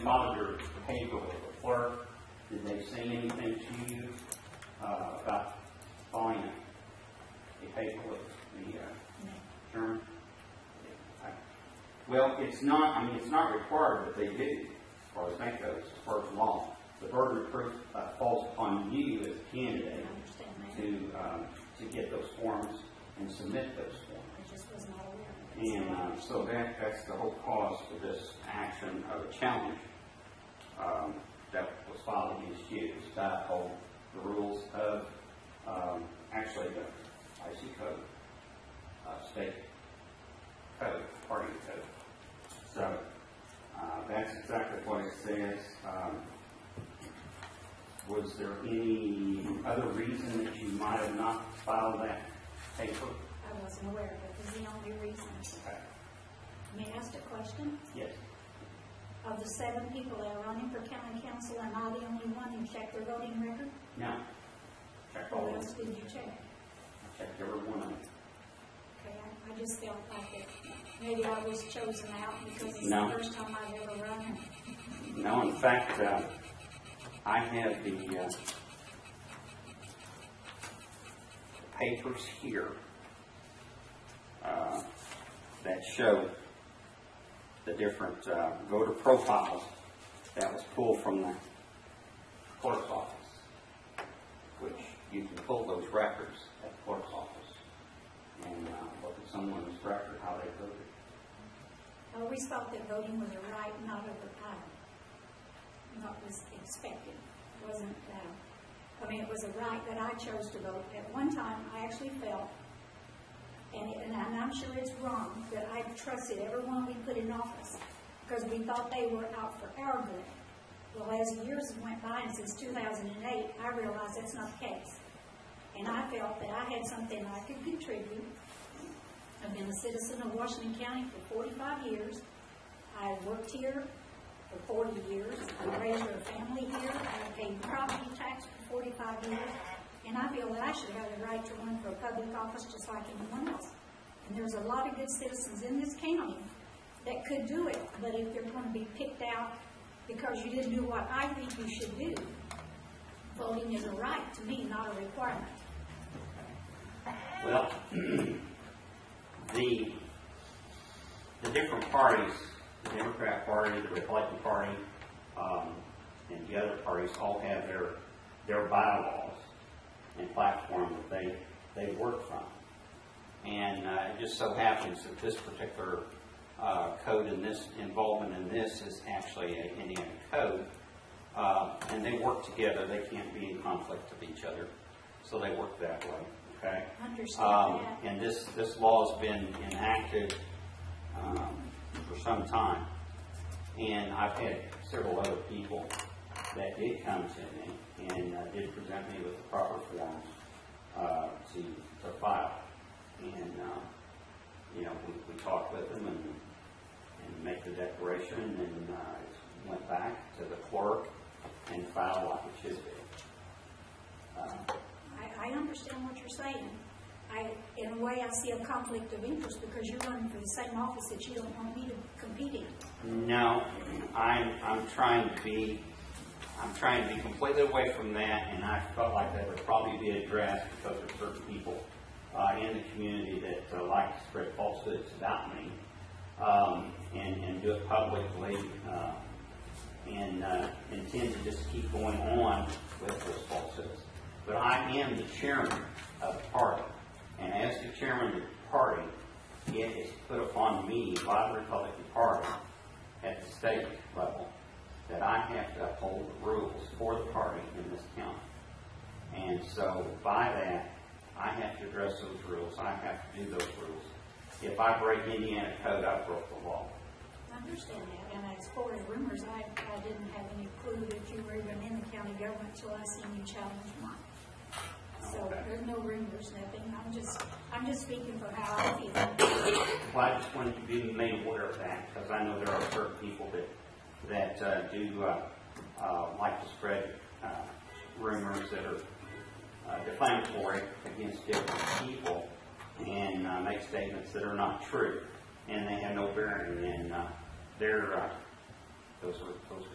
Followed your behavior with the clerk. Did they say anything to you about following a paper with the term? Well, it's not. I mean, it's not required, but they do, as far as that goes, as far as law. The burden of proof falls upon you as a candidate to get those forms and submit those forms. I just was not aware. And so that's the whole cause for this action of a challenge that was filed against you. It's to uphold the rules of actually the IC code, state code, party code. So that's exactly what it says. Was there any other reason that you might have not filed that paper? I wasn't aware of it. It was the only reason. Okay. May I ask a question? Yes. Of the 7 people that are running for county council, am I the only one who checked their voting record? No. Check all What of else them. did you check? I checked every one of them. Okay, I just felt like it. Maybe I was chosen out because it's No. the first time I've ever run. No, in fact, I have the papers here that show the different voter profiles that was pulled from the clerk's office, which you can pull those records at the clerk's office and look at someone's record, how they voted. I always thought that voting was a right, not a requirement. Not was expected. It wasn't, it was a right that I chose to vote. At one time, I actually felt, and I'm sure it's wrong, that I trusted everyone we put in office because we thought they were out for our good. Well, as years went by, and since 2008, I realized that's not the case. And I felt that I had something I could contribute. I've been a citizen of Washington County for 45 years. I worked here for 40 years. I raised a family here. I paid property tax for 45 years. And I feel that I should have the right to run for a public office just like anyone else. And there's a lot of good citizens in this county that could do it. But if they're going to be picked out because you didn't do what I think you should do, voting is a right to me, not a requirement. Well, the different parties, the Democrat Party, the Republican Party, and the other parties all have their bylaws and platform that they work from. And it just so happens that this particular code and this involvement in this is actually an Indiana code, and they work together. They can't be in conflict with each other, so they work that way. Okay. Understand that. And this law has been enacted for some time, and I've had several other people that did come to me and did present me with the proper forms to file. And we talked with them and make the declaration, and went back to the clerk and filed like it should be. I understand what you're saying. In a way, I see a conflict of interest because you're running for the same office that you don't want me to compete in. No, I'm trying to be completely away from that, and I felt like that would probably be addressed because there are certain people in the community that like to spread falsehoods about me and do it publicly and intend to just keep going on with those falsehoods. But I am the chairman of the party, and as the chairman of the party, it is put upon me by the Republican Party at the state level that I have to uphold the rules for the party in this county. And so by that, I have to address those rules. I have to do those rules. If I break Indiana code, I broke the law. I understand that. And as far as rumors, I didn't have any clue that you were even in the county government until I seen you challenge mine. So there's no rumors, nothing. I'm just speaking for how I feel. Well, I just wanted to be made aware of that because I know there are certain people that do like to spread rumors that are defamatory against different people and make statements that are not true, and they have no bearing. And Those are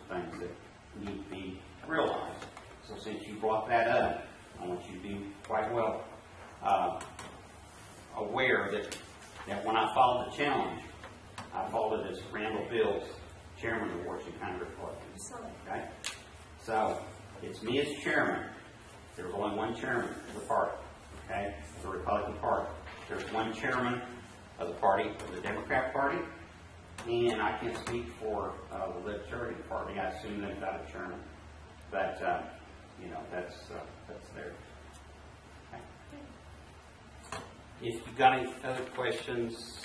things that need to be realized. So since you brought that up, I want you to be quite well aware that when I followed the challenge, I followed as Randall Bills, chairman of the Washington County Republicans. Okay? So it's me as chairman. There's only one chairman of the party. Okay? The Republican Party. There's one chairman of the party, of the Democrat Party, and I can't speak for the Libertarian Party. I assume they've got a chairman, but that's there. Okay. If you've got any other questions,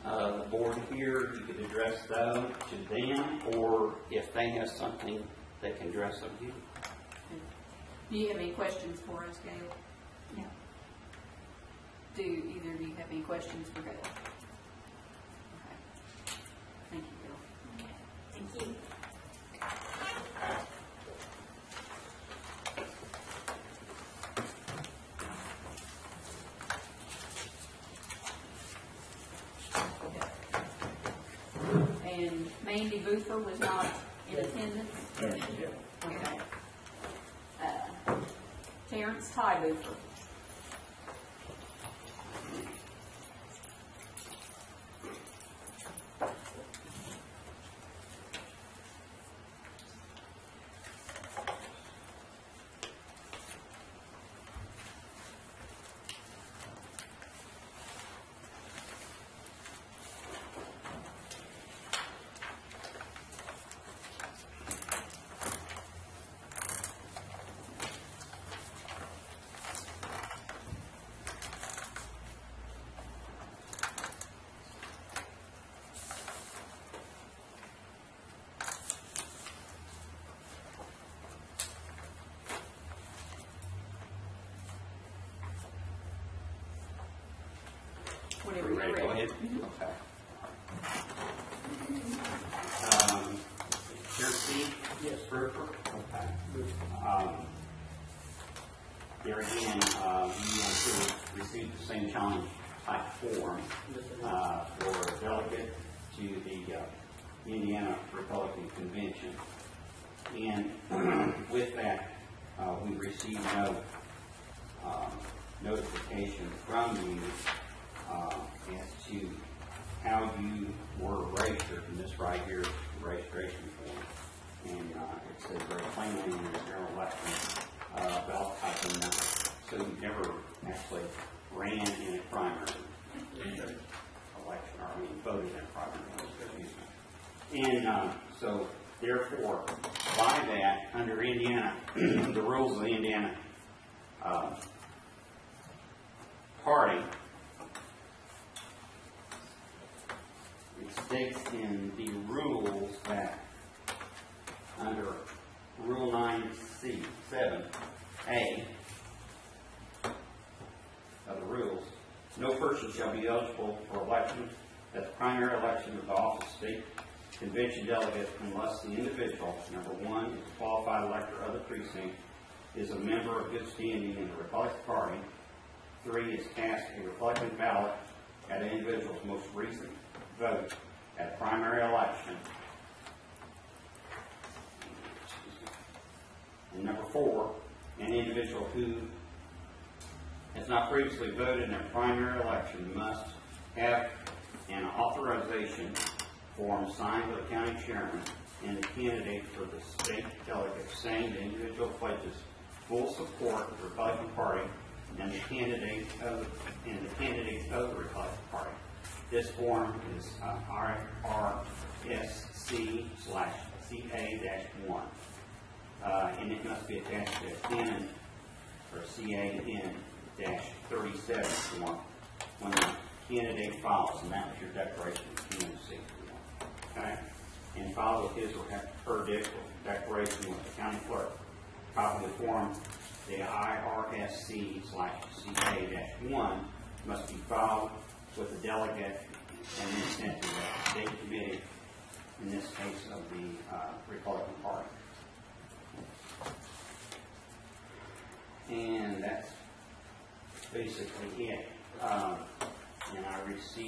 the board here, you could address those to them, or if they have something, they can address them to you. Do you have any questions for us, Gail? No. Do either of you have any questions for Gail? Okay. Thank you, Gail. Okay. Thank you. And Mandy Boofer was not in attendance? Yeah. Okay. Terrence Ty Boofer. Whenever you're Ready? ready. Go ahead. Okay. Your seat? Yes, Boofer. Okay. There again, you want to receive the same challenge type form for a delegate to the Indiana Republican Convention. And with that, we received no notification from you as to how you were registered. And this right here is the registration form. And it says very plainly in the general election ballot type number. So you never actually ran in a primary election, or voted in a primary election, excuse me. And so therefore, by that, under Indiana, the rules of the Indiana party, it states in the rules that under Rule 9C, 7A of the rules, no person shall be eligible for election at the primary election of the office of state convention delegate unless the individual, number one, is a qualified elector of the precinct, is a member of good standing in the Republican Party, 3, is cast a Republican ballot at an individual's most recent vote at a primary election, and number 4, an individual who has not previously voted in a primary election must have an authorization form signed by the county chairman and the candidate for the state delegate saying the individual pledges full support of the Republican Party and the candidate of the Republican Party. This form is RSC/CA-1, and it must be attached to canon or CAN-37 form when the candidate files, and that was your declaration of candidacy. Okay? And file with his or her declaration with the county clerk. Copy of the form, the IRSC/CA-1 must be filed with the delegate and then sent to the state committee, in this case of the Republican Party. And that's basically it. And I received